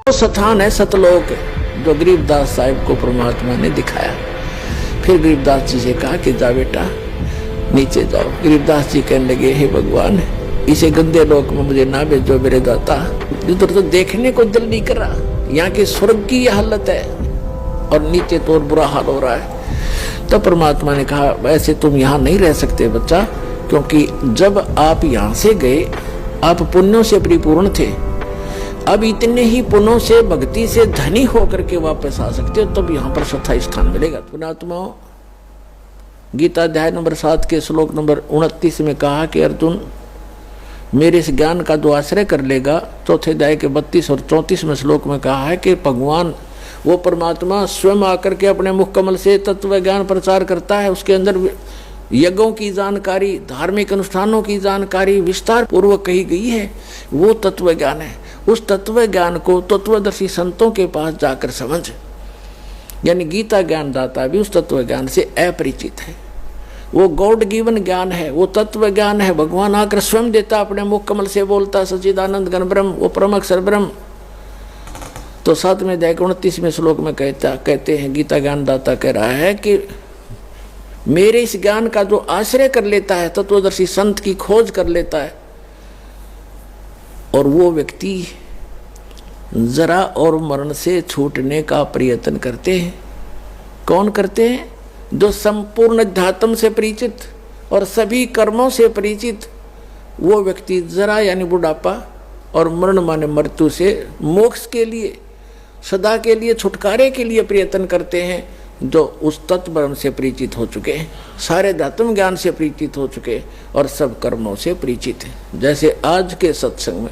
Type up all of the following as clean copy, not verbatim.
वो स्थान है सतलोक जो गरीबदास साहिब को परमात्मा ने दिखाया। फिर गरीबदास जी से कहा कि जा बेटा नीचे जाओ। गरीबदास जी कहने लगे, हे भगवान, इसे गंदे लोक में मुझे ना भेजो मेरे दाता, इधर तो देखने को दिल नहीं कर रहा। यहाँ की स्वर्ग की यह हालत है और नीचे तो और बुरा हाल हो रहा है। तब परमात्मा ने कहा, वैसे तुम यहाँ नहीं रह सकते बच्चा, क्योंकि जब आप यहाँ से गए आप पुण्यों से परिपूर्ण थे। अब इतने ही पुण्यों से भक्ति से धनी होकर के वापस आ सकते हो, तब यहाँ पर चौथा स्थान मिलेगा। पुण्यात्मा, गीता अध्याय नंबर 7 के श्लोक नंबर 29 में कहा कि अर्जुन, मेरे इस ज्ञान का जो आश्रय कर लेगा, चौथे अध्याय के 32 और 34 में श्लोक में कहा है कि भगवान वो परमात्मा स्वयं आकर के अपने मुख कमल से तत्व ज्ञान प्रचार करता है। उसके अंदर यज्ञों की जानकारी, धार्मिक अनुष्ठानों की जानकारी विस्तार पूर्वक कही गई है। वो तत्व ज्ञान है। उस तत्व ज्ञान को तत्वदर्शी संतों के पास जाकर समझ, यानी गीता ज्ञान दाता भी उस तत्व ज्ञान से अपरिचित है। वो गॉड गिवन ज्ञान है, वो तत्व ज्ञान है। भगवान आकर स्वयं देता, अपने मुख कमल से बोलता, सच्चिदानंद घन ब्रह्म, वो परम अक्षर ब्रह्म। तो 7वें अध्याय के 29वें श्लोक में कहते हैं, गीता ज्ञान दाता कह रहा है कि मेरे इस ज्ञान का जो आश्रय कर लेता है, तत्वदर्शी संत की खोज कर लेता है, और वो व्यक्ति जरा और मरण से छूटने का प्रयत्न करते हैं। कौन करते हैं? जो संपूर्ण अध्यात्म से परिचित और सभी कर्मों से परिचित वो व्यक्ति जरा यानी बुढ़ापा और मरण माने मृत्यु से मोक्ष के लिए, सदा के लिए, छुटकारे के लिए प्रयत्न करते हैं, जो उस तत्व ब्रह्म से परिचित हो चुके हैं, सारे अध्यात्म ज्ञान से परिचित हो चुके और सब कर्मों से परिचित हैं। जैसे आज के सत्संग में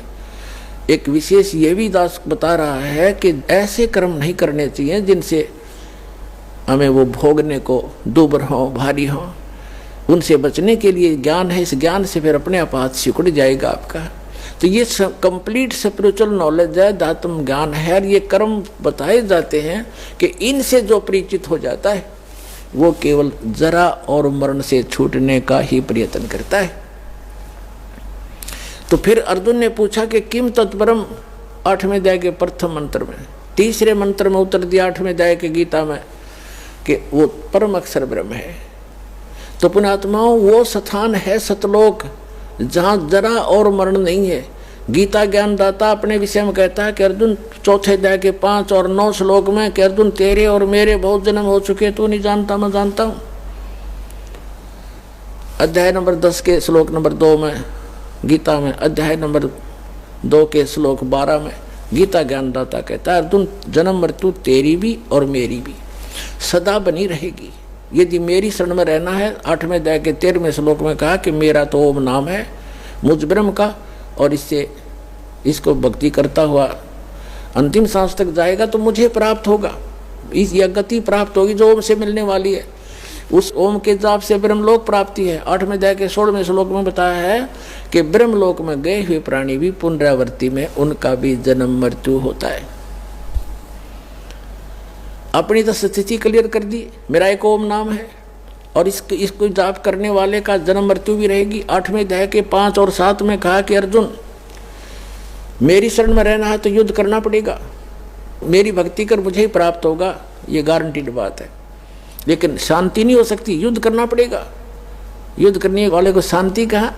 एक विशेष ये भी दास बता रहा है कि ऐसे कर्म नहीं करने चाहिए जिनसे हमें वो भोगने को दुबर हो, भारी हो। उनसे बचने के लिए ज्ञान है, इस ज्ञान से फिर अपने आप हाथ सिकुड़ जाएगा आपका। तो ये कंप्लीट स्पिरिचुअल नॉलेज है, अध्यात्म ज्ञान है, और ये कर्म बताए जाते हैं कि इनसे जो परिचित हो जाता है वो केवल जरा और मरण से छूटने का ही प्रयत्न करता है। तो फिर अर्जुन ने पूछा कि किम तत्परम, 8वें अध्याय के प्रथम मंत्र में, तीसरे मंत्र में उत्तर दिया 8वें अध्याय के गीता में कि वो परम अक्षर ब्रह्म है। तो पुण्यात्माओं, वो स्थान है सतलोक जहाँ जरा और मरण नहीं है। गीता ज्ञान दाता अपने विषय में कहता है कि अर्जुन, चौथे अध्याय के 5 और 9 श्लोक में कि अर्जुन, तेरे और मेरे बहुत जन्म हो चुके, तू नहीं जानता, मैं जानता हूँ। अध्याय नंबर 10 के श्लोक नंबर 2 में गीता में, अध्याय नंबर 2 के श्लोक 12 में गीता ज्ञान दाता कहता है, अर्जुन, जन्म मृत्यु तेरी भी और मेरी भी सदा बनी रहेगी यदि मेरी शरण में रहना है। 8वें अध्याय के 13वें श्लोक में कहा कि मेरा तो ओम नाम है मुझ ब्रह्म का, और इसको भक्ति करता हुआ अंतिम सांस तक जाएगा तो मुझे प्राप्त होगा, यह गति प्राप्त होगी जो ओम से मिलने वाली है। उस ओम के जाप से ब्रह्मलोक प्राप्ति है। 8वें अध्याय के 16वें श्लोक में बताया है कि ब्रह्मलोक में गए हुए प्राणी भी पुनरावृत्ति में उनका भी जन्म मृत्यु होता है। अपनी तो स्थिति क्लियर कर दी, मेरा एक ओम नाम है और इसको जाप करने वाले का जन्म मृत्यु भी रहेगी। 8वें अध्याय के 5 और 7 में कहा कि अर्जुन, मेरी शरण में रहना है तो युद्ध करना पड़ेगा, मेरी भक्ति कर मुझे ही प्राप्त होगा, ये गारंटीड बात है। लेकिन शांति नहीं हो सकती, युद्ध करना पड़ेगा। युद्ध करने वाले को शांति कहा।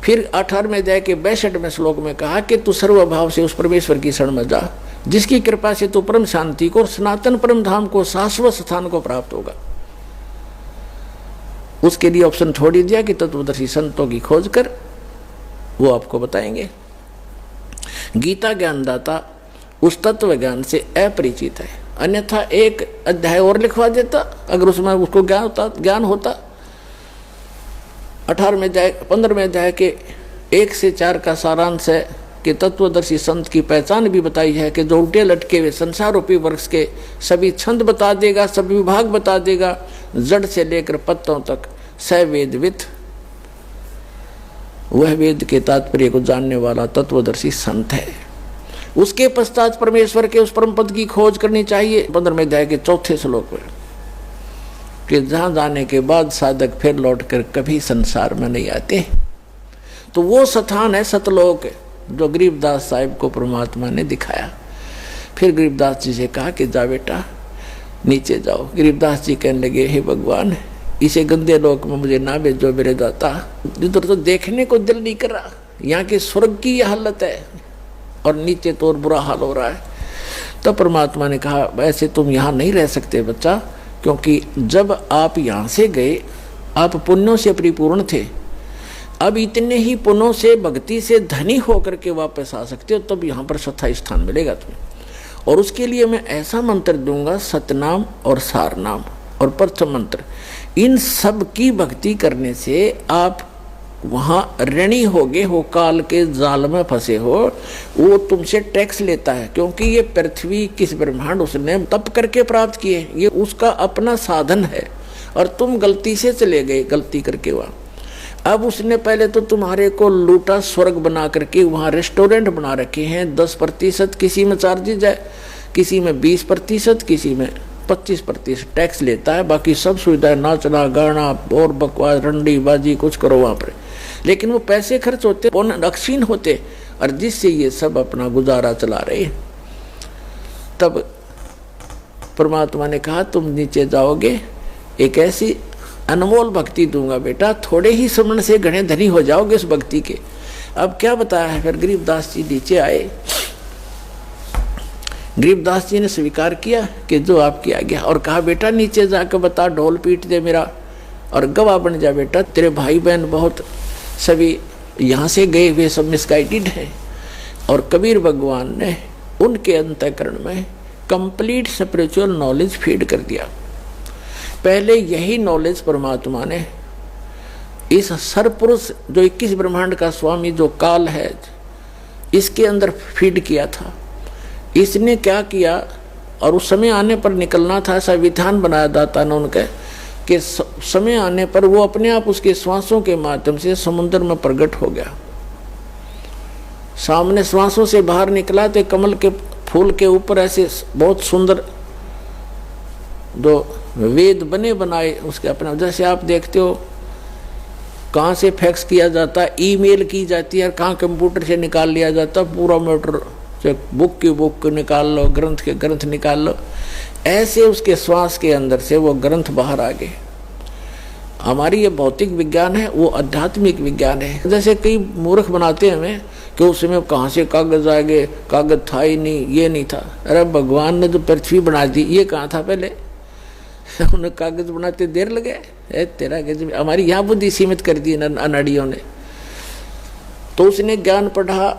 फिर 18वें अध्याय के 62वें श्लोक में कहा कि तू सर्वभाव से उस परमेश्वर की शरण में जा, जिसकी कृपा से तू परम शांति को, सनातन परम धाम को, शाश्वत स्थान को प्राप्त होगा। उसके लिए ऑप्शन छोड़ ही दिया कि तत्वदर्शी संतों की खोज कर वो आपको बताएंगे। गीता ज्ञानदाता उस तत्व ज्ञान से अपरिचित है, अन्यथा एक अध्याय और लिखवा देता अगर उसमें उसको ज्ञान होता। 18वें अध्याय 15वें अध्याय के 1 से 4 का सारांश है कि तत्वदर्शी संत की पहचान भी बताई है कि जो उल्टे लटके हुए संसार रूपी वृक्ष के सभी छंद बता देगा, सभी विभाग बता देगा, जड़ से लेकर पत्तों तक सवेदवित, वह वेद के तात्पर्य को जानने वाला तत्वदर्शी संत है। उसके पश्चात परमेश्वर के उस परम पद की खोज करनी चाहिए। 15वें अध्याय के 4थे श्लोक में कि जहाँ जाने के बाद साधक फिर लौटकर कभी संसार में नहीं आते। तो वो स्थान है सतलोक जो गरीबदास साहिब को परमात्मा ने दिखाया। फिर गरीबदास जी से कहा कि जा बेटा नीचे जाओ। गरीबदास जी कहने लगे, हे भगवान, इसे गंदे लोक में मुझे ना भेजो मेरे दाता, इधर तो देखने को दिल नहीं कर रहा। यहाँ के स्वर्ग की यह हालत है और नीचे तो और बुरा हाल हो रहा है। तब परमात्मा ने कहा, वैसे तुम यहाँ नहीं रह सकते बच्चा, क्योंकि जब आप यहाँ से गए आप पुण्यों से परिपूर्ण थे। अब इतने ही पुण्यों से भक्ति से धनी होकर के वापस आ सकते हो, तब यहाँ पर चौथा स्थान मिलेगा तुम्हें। और उसके लिए मैं ऐसा मंत्र दूंगा, सतनाम और सारनाम और प्रथम मंत्र, इन सब की भक्ति करने से आप वहाँ ऋणी होगे हो, काल के जाल में फंसे हो। वो तुमसे टैक्स लेता है, क्योंकि ये पृथ्वी किस ब्रह्मांड उसने तप करके प्राप्त किए, ये उसका अपना साधन है। और तुम गलती से चले गए, गलती करके वहाँ। अब उसने पहले तो तुम्हारे को लूटा, स्वर्ग बना करके वहाँ रेस्टोरेंट बना रखे हैं। 10% किसी में चार्जेज है, किसी में 20%, किसी में 25% टैक्स लेता है। बाकी सब सुविधाएं, नाचना गाना और बकवास रंडी बाजी कुछ करो वहाँ पर, लेकिन वो पैसे खर्च होते, अक्षीण होते, और जिससे ये सब अपना गुजारा चला रहे। तब परमात्मा ने कहा, तुम नीचे जाओगे, एक ऐसी अनमोल भक्ति दूंगा बेटा, थोड़े ही समय से घने धनी हो जाओगे उस भक्ति के। अब क्या बताया है, फिर गरीबदास जी नीचे आए। गरीबदास जी ने स्वीकार किया कि जो आपकी आज्ञा, और कहा, बेटा नीचे जाकर बता, ढोल पीट दे मेरा और गवाह बन जा बेटा। तेरे भाई बहन बहुत सभी यहाँ से गए हुए सब मिसगाइडेड हैं। और कबीर भगवान ने उनके अंतःकरण में कंप्लीट स्पिरिचुअल नॉलेज फीड कर दिया। पहले यही नॉलेज परमात्मा ने इस सरपुरुष जो 21 ब्रह्मांड का स्वामी जो काल है, इसके अंदर फीड किया था। इसने क्या किया, और उस समय आने पर निकलना था, ऐसा विधान बनाया दाता ने उनके, कि समय आने पर वो अपने आप उसके श्वासों के माध्यम से समुद्र में प्रकट हो गया। सामने श्वासों से बाहर निकला तो कमल के फूल के ऊपर ऐसे बहुत सुंदर जो वेद बने बनाए उसके अपने, जैसे आप देखते हो कहाँ से फैक्स किया जाता है, ईमेल की जाती है, कहाँ कंप्यूटर से निकाल लिया जाता, पूरा मैटर से बुक की बुक निकाल लो, ग्रंथ के ग्रंथ निकाल लो, ऐसे उसके श्वास के अंदर से वो ग्रंथ बाहर आ गए। हमारी ये भौतिक विज्ञान है, वो आध्यात्मिक विज्ञान है। जैसे कई मूर्ख बनाते हैं हमें कि उस समय कहाँ से कागज आ गए, कागज था ही नहीं, ये नहीं था। अरे भगवान ने जो पृथ्वी बना दी, ये कहाँ था पहले? उन्हें कागज बनाते देर लगे, तेरा गजब। हमारी यहाँ बुद्धि सीमित कर दी अनाड़ियों ने। तो उसने ज्ञान पढ़ा,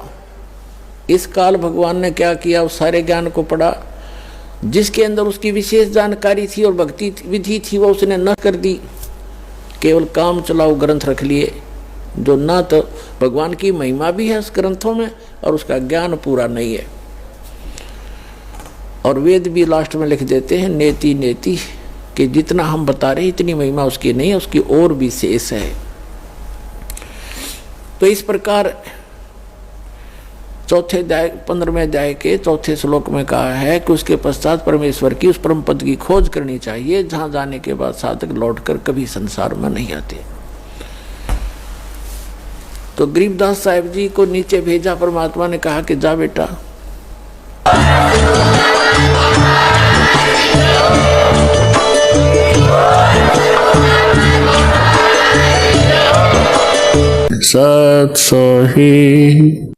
इस काल भगवान ने क्या किया, उस सारे ज्ञान को पढ़ा, जिसके अंदर उसकी विशेष जानकारी थी और भक्ति विधि थी, वो उसने न कर दी। केवल काम चलाओ ग्रंथ रख लिए, जो ना तो भगवान की महिमा भी है उस ग्रंथों में और उसका ज्ञान पूरा नहीं है। और वेद भी लास्ट में लिख देते हैं, नेति नेति, कि जितना हम बता रहे इतनी महिमा उसकी नहीं है, उसकी और भी शेष है। तो इस प्रकार चौथे अध्याय 15वें अध्याय के चौथे श्लोक में कहा है कि उसके पश्चात परमेश्वर की उस परम पद की खोज करनी चाहिए, जहां जाने के बाद साधक लौटकर कभी संसार में नहीं आते। तो गरीबदास साहिब जी को नीचे भेजा परमात्मा ने, कहा कि जा बेटा, सत सोही।